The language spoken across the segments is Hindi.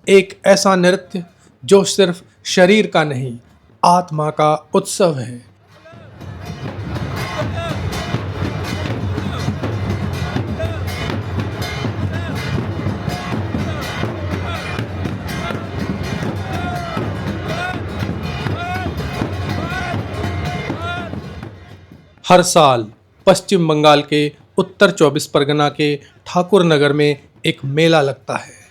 एक ऐसा नृत्य जो सिर्फ शरीर का नहीं, आत्मा का उत्सव है। हर साल पश्चिम बंगाल के उत्तर 24 परगना के ठाकुर नगर में एक मेला लगता है।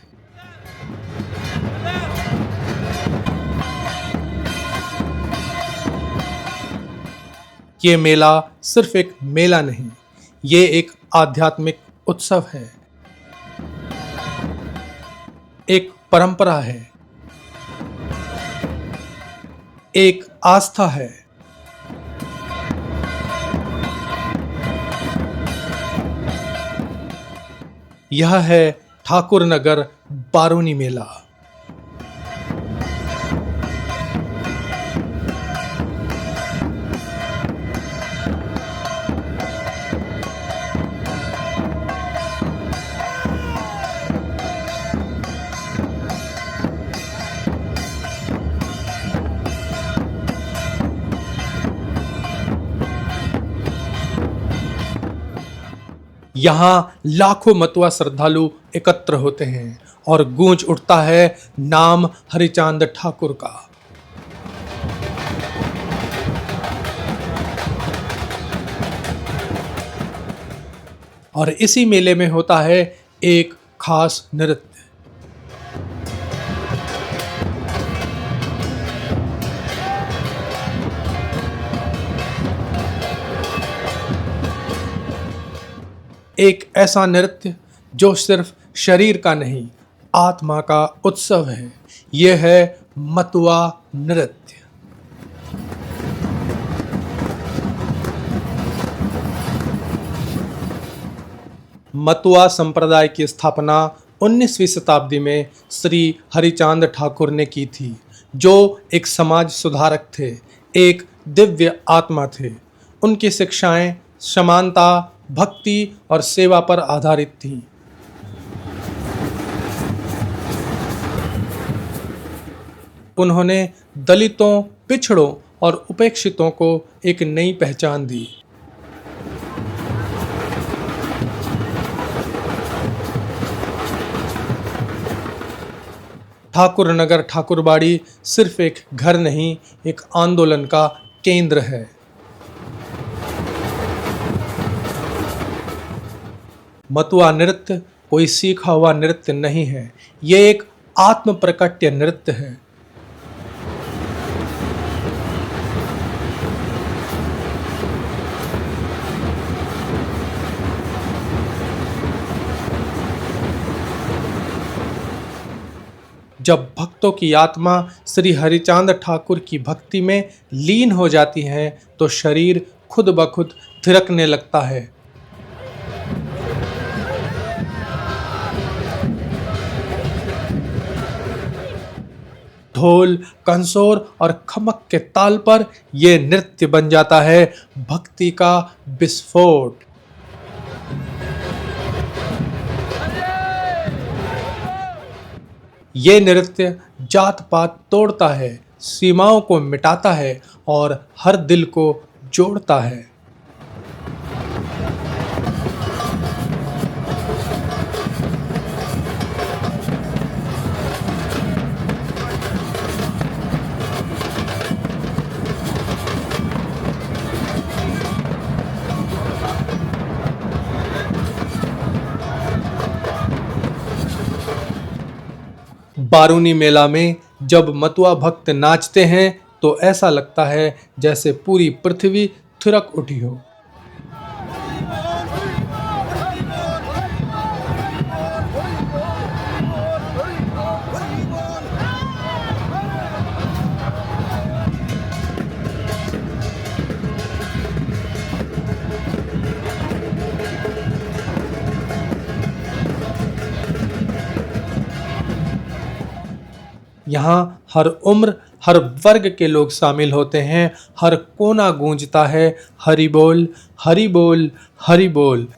ये मेला सिर्फ एक मेला नहीं, ये एक आध्यात्मिक उत्सव है, एक परंपरा है, एक आस्था है। यह है ठाकुर नगर बारूनी मेला। यहाँ लाखों मतुआ श्रद्धालु एकत्र होते हैं और गूंज उठता है नाम हरिचांद ठाकुर का। और इसी मेले में होता है एक खास नृत्य। एक ऐसा नृत्य जो सिर्फ शरीर का नहीं, आत्मा का उत्सव है। यह है मतुआ नृत्य। मतुआ संप्रदाय की स्थापना 19वीं शताब्दी में श्री हरिचांद ठाकुर ने की थी, जो एक समाज सुधारक थे, एक दिव्य आत्मा थे। उनकी शिक्षाएं समानता, भक्ति और सेवा पर आधारित थीं। उन्होंने दलितों, पिछड़ों और उपेक्षितों को एक नई पहचान दी। ठाकुर नगर ठाकुरबाड़ी सिर्फ एक घर नहीं, एक आंदोलन का केंद्र है। मतुआ नृत्य कोई सीखा हुआ नृत्य नहीं है, ये एक आत्म प्रकट्य नृत्य है। जब भक्तों की आत्मा श्री हरिचांद ठाकुर की भक्ति में लीन हो जाती है तो शरीर खुद ब खुद थिरकने लगता है। ढोल, कंसोर और खमक के ताल पर यह नृत्य बन जाता है भक्ति का विस्फोट। ये नृत्य जात पात तोड़ता है, सीमाओं को मिटाता है और हर दिल को जोड़ता है। बारूनी मेला में जब मतुआ भक्त नाचते हैं तो ऐसा लगता है जैसे पूरी पृथ्वी थिरक उठी हो। यहाँ हर उम्र, हर वर्ग के लोग शामिल होते हैं। हर कोना गूंजता है हरि बोल, हरि बोल, हरि बोल।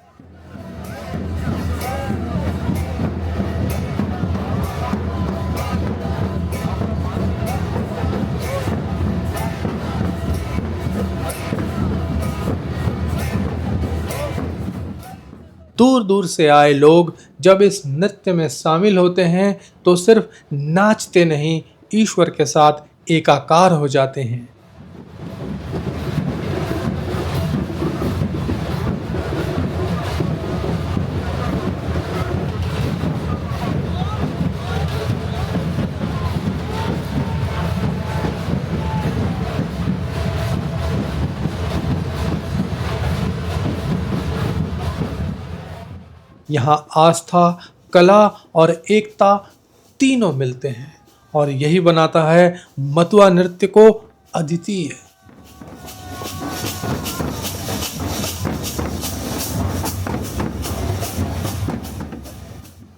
दूर दूर से आए लोग जब इस नृत्य में शामिल होते हैं तो सिर्फ नाचते नहीं, ईश्वर के साथ एकाकार हो जाते हैं। यहाँ आस्था, कला और एकता तीनों मिलते हैं और यही बनाता है मतुआ नृत्य को अद्वितीय।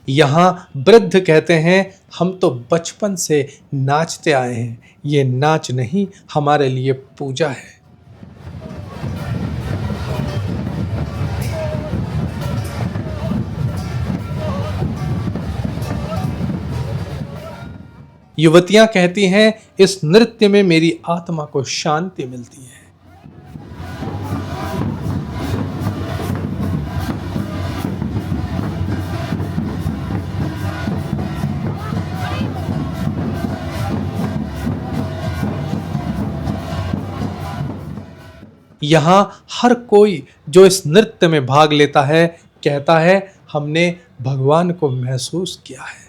यहाँ वृद्ध कहते हैं, हम तो बचपन से नाचते आए हैं, ये नाच नहीं हमारे लिए पूजा है। युवतियां कहती हैं, इस नृत्य में मेरी आत्मा को शांति मिलती है। यहाँ हर कोई जो इस नृत्य में भाग लेता है कहता है, हमने भगवान को महसूस किया है।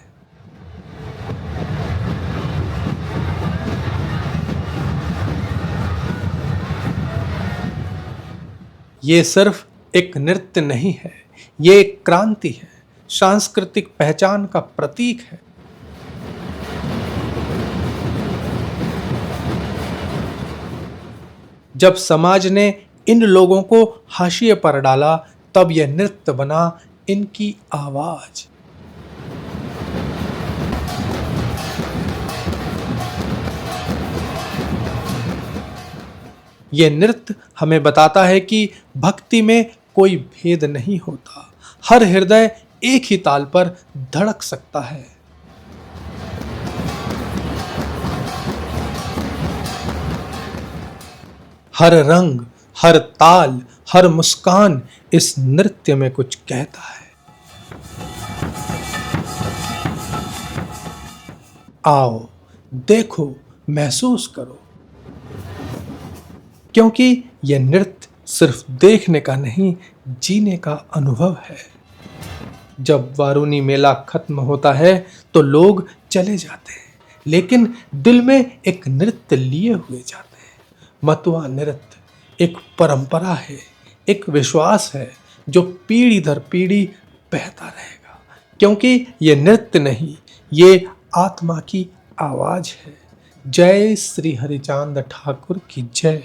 ये सिर्फ एक नृत्य नहीं है, ये एक क्रांति है, सांस्कृतिक पहचान का प्रतीक है। जब समाज ने इन लोगों को हाशिए पर डाला तब यह नृत्य बना इनकी आवाज। ये नृत्य हमें बताता है कि भक्ति में कोई भेद नहीं होता, हर हृदय एक ही ताल पर धड़क सकता है। हर रंग, हर ताल, हर मुस्कान इस नृत्य में कुछ कहता है। आओ, देखो, महसूस करो, क्योंकि यह नृत्य सिर्फ देखने का नहीं, जीने का अनुभव है। जब वारुणी मेला खत्म होता है तो लोग चले जाते हैं, लेकिन दिल में एक नृत्य लिए हुए जाते हैं। मतुआ नृत्य एक परंपरा है, एक विश्वास है जो पीढ़ी दर पीढ़ी बहता रहेगा, क्योंकि ये नृत्य नहीं, ये आत्मा की आवाज है। जय श्री हरिचांद ठाकुर की जय।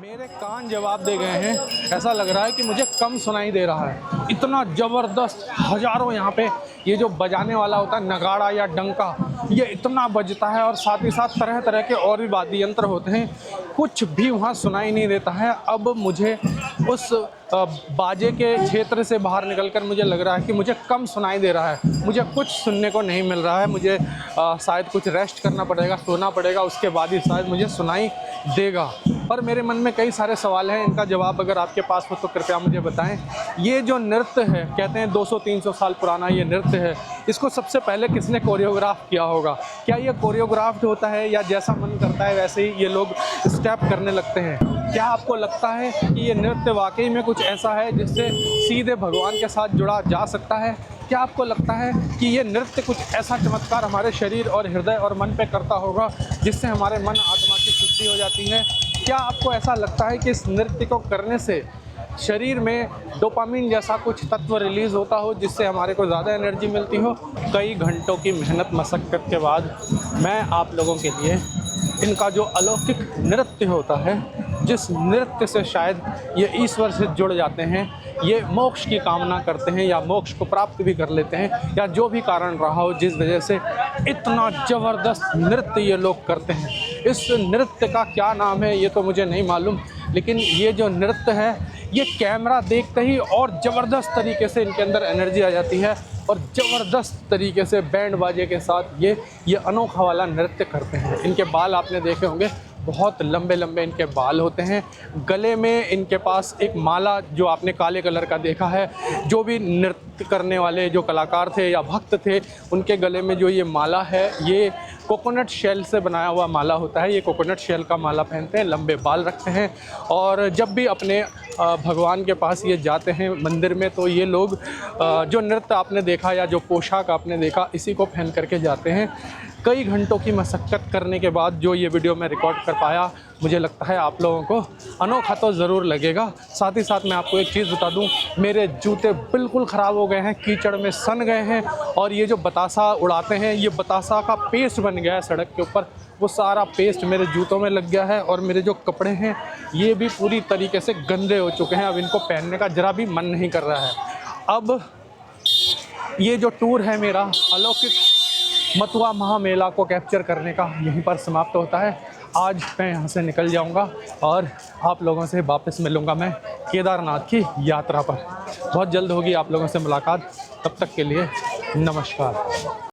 मेरे कान जवाब दे गए हैं, ऐसा लग रहा है कि मुझे कम सुनाई दे रहा है। इतना ज़बरदस्त, हज़ारों यहाँ पे ये जो बजाने वाला होता है नगाड़ा या डंका, ये इतना बजता है और साथ ही साथ तरह तरह के और भी वाद्य यंत्र होते हैं, कुछ भी वहाँ सुनाई नहीं देता है। अब मुझे उस बाजे के क्षेत्र से बाहर निकलकर मुझे लग रहा है कि मुझे कम सुनाई दे रहा है, मुझे कुछ सुनने को नहीं मिल रहा है। मुझे शायद कुछ रेस्ट करना पड़ेगा, सोना पड़ेगा, उसके बाद ही शायद मुझे सुनाई देगा। पर मेरे मन में कई सारे सवाल हैं, इनका जवाब अगर आपके पास हो तो कृपया मुझे बताएं। ये जो नृत्य है, कहते हैं 200-300 साल पुराना ये नृत्य है, इसको सबसे पहले किसने कोरियोग्राफ किया होगा? क्या ये कोरियोग्राफ्ड होता है या जैसा मन करता है वैसे ही ये लोग स्टेप करने लगते हैं? क्या आपको लगता है कि ये नृत्य वाकई में कुछ ऐसा है जिससे सीधे भगवान के साथ जुड़ा जा सकता है? क्या आपको लगता है कि ये नृत्य कुछ ऐसा चमत्कार हमारे शरीर और हृदय और मन पे करता होगा जिससे हमारे मन आत्मा की शुद्धि हो जाती है? क्या आपको ऐसा लगता है कि इस नृत्य को करने से शरीर में डोपामिन जैसा कुछ तत्व रिलीज़ होता हो जिससे हमारे को ज़्यादा एनर्जी मिलती हो? कई घंटों की मेहनत मशक्क़त के बाद मैं आप लोगों के लिए इनका जो अलौकिक नृत्य होता है, जिस नृत्य से शायद ये ईश्वर से जुड़ जाते हैं, ये मोक्ष की कामना करते हैं या मोक्ष को प्राप्त भी कर लेते हैं, या जो भी कारण रहा हो जिस वजह से इतना ज़बरदस्त नृत्य ये लोग करते हैं। इस नृत्य का क्या नाम है ये तो मुझे नहीं मालूम, लेकिन ये जो नृत्य है ये कैमरा देखते ही और ज़बरदस्त तरीके से इनके अंदर एनर्जी आ जाती है और ज़बरदस्त तरीके से बैंड बाजे के साथ ये अनोखा वाला नृत्य करते हैं। इनके बाल आपने देखे होंगे, बहुत लंबे लंबे इनके बाल होते हैं। गले में इनके पास एक माला, जो आपने काले कलर का देखा है, जो भी नृत्य करने वाले जो कलाकार थे या भक्त थे, उनके गले में जो ये माला है, ये कोकोनट शेल से बनाया हुआ माला होता है। ये कोकोनट शेल का माला पहनते हैं, लंबे बाल रखते हैं, और जब भी अपने भगवान के पास ये जाते हैं मंदिर में, तो ये लोग जो नृत्य आपने देखा या जो पोशाक आपने देखा, इसी को पहन करके जाते हैं। कई घंटों की मशक्क़त करने के बाद जो ये वीडियो मैं रिकॉर्ड कर पाया, मुझे लगता है आप लोगों को अनोखा तो ज़रूर लगेगा। साथ ही साथ मैं आपको एक चीज़ बता दूं, मेरे जूते बिल्कुल ख़राब हो गए हैं, कीचड़ में सन गए हैं, और ये जो बतासा उड़ाते हैं, ये बतासा का पेस्ट बन गया है सड़क के ऊपर, वो सारा पेस्ट मेरे जूतों में लग गया है, और मेरे जो कपड़े हैं ये भी पूरी तरीके से गंदे हो चुके हैं। अब इनको पहनने का ज़रा भी मन नहीं कर रहा है। अब ये जो टूर है मेरा अलौकिक मथुरा महामेला को कैप्चर करने का, यहीं पर समाप्त होता है। आज मैं यहाँ से निकल जाऊँगा और आप लोगों से वापस मिलूँगा मैं केदारनाथ की यात्रा पर। बहुत जल्द होगी आप लोगों से मुलाकात, तब तक के लिए नमस्कार।